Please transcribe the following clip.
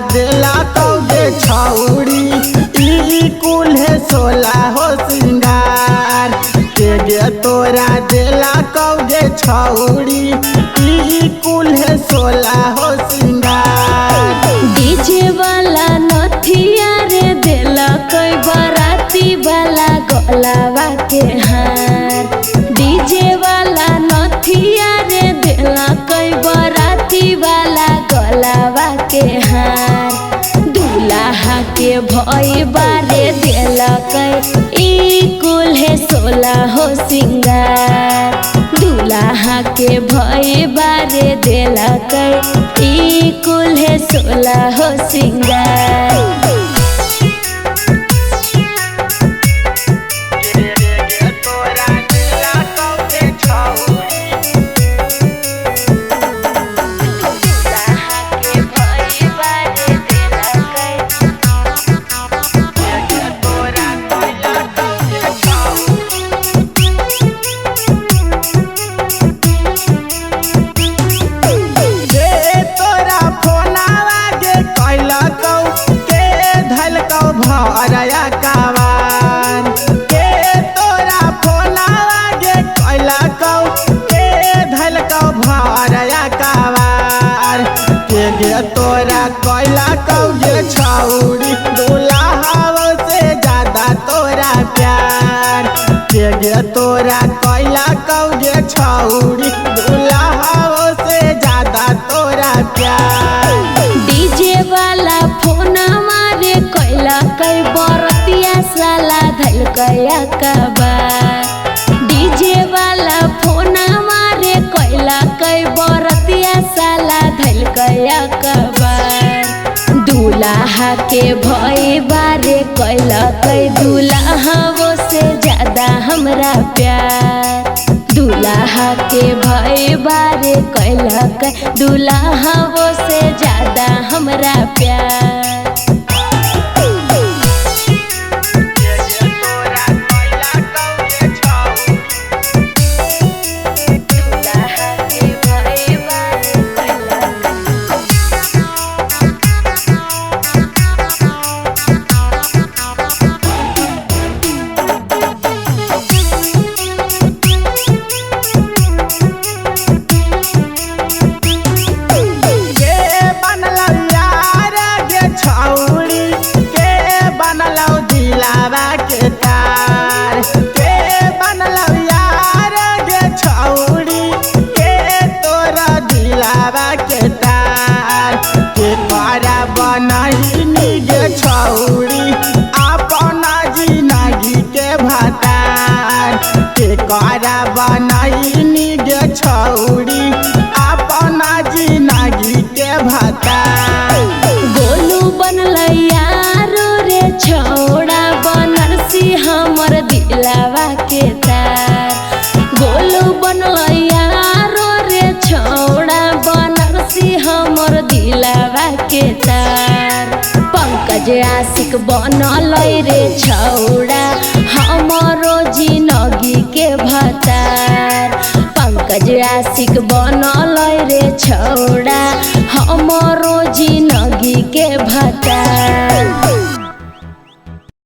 दिला कौगे छौड़ी ई कुल है सोला हो सिंगार के गे तोरा दिला कौगे छौड़ी ई कुल है सोला हो सिंगार। डीजे वाला नथिया रे दिला कोई बाराती वाला गलावा के हार। डीजे वाला नथिया रे दिला कोई बाराती वाला गलावा के हार। दूल्हा के भई बारे दिला कोई ई कुल है सोला हो सिंगार। दूल्हा के भई बारे दिला कोई ई कुल है सोला हो सिंगार। भरया कावान के तोरा फोना लागे कैला कौ के धल कौ भरया कावार के गे तोरा कैला कौ गे छौड़ी दुल्हा से ज्यादा तोरा प्यार के गे तोरा कैला कौ गे छौड़ी दुल्हा से ज्यादा तोरा प्यार। डीजे वाला फोना मारे कैला कई बरतिया साला धल कया कबार। डीजे वाला फोना मारे कैला कई बरतिया साला धल कया कबार। दूल्हा के भई बारे कैला कई दूल्हा वो से ज्यादा हमरा प्यार। दूल्हा के भई बारे कैला कई दूल्हा वो से ज्यादा हमरा प्यार। बनही गे छौड़ी अपना जिंदगी के भतार के करा बनही गे छौड़ी अपना जिंदगी के भतार। गोलू बनल यारो रे छौड़ा बनरसी हमर दिलावा के तार। गोलू बनल यारो रे छौड़ा बनरसी हमर दिलावा के तार। पंकज आशिक बनल रे छौड़ा हमरो जिंदगी के भतार। पंकज आशिक बनल रे छौड़ा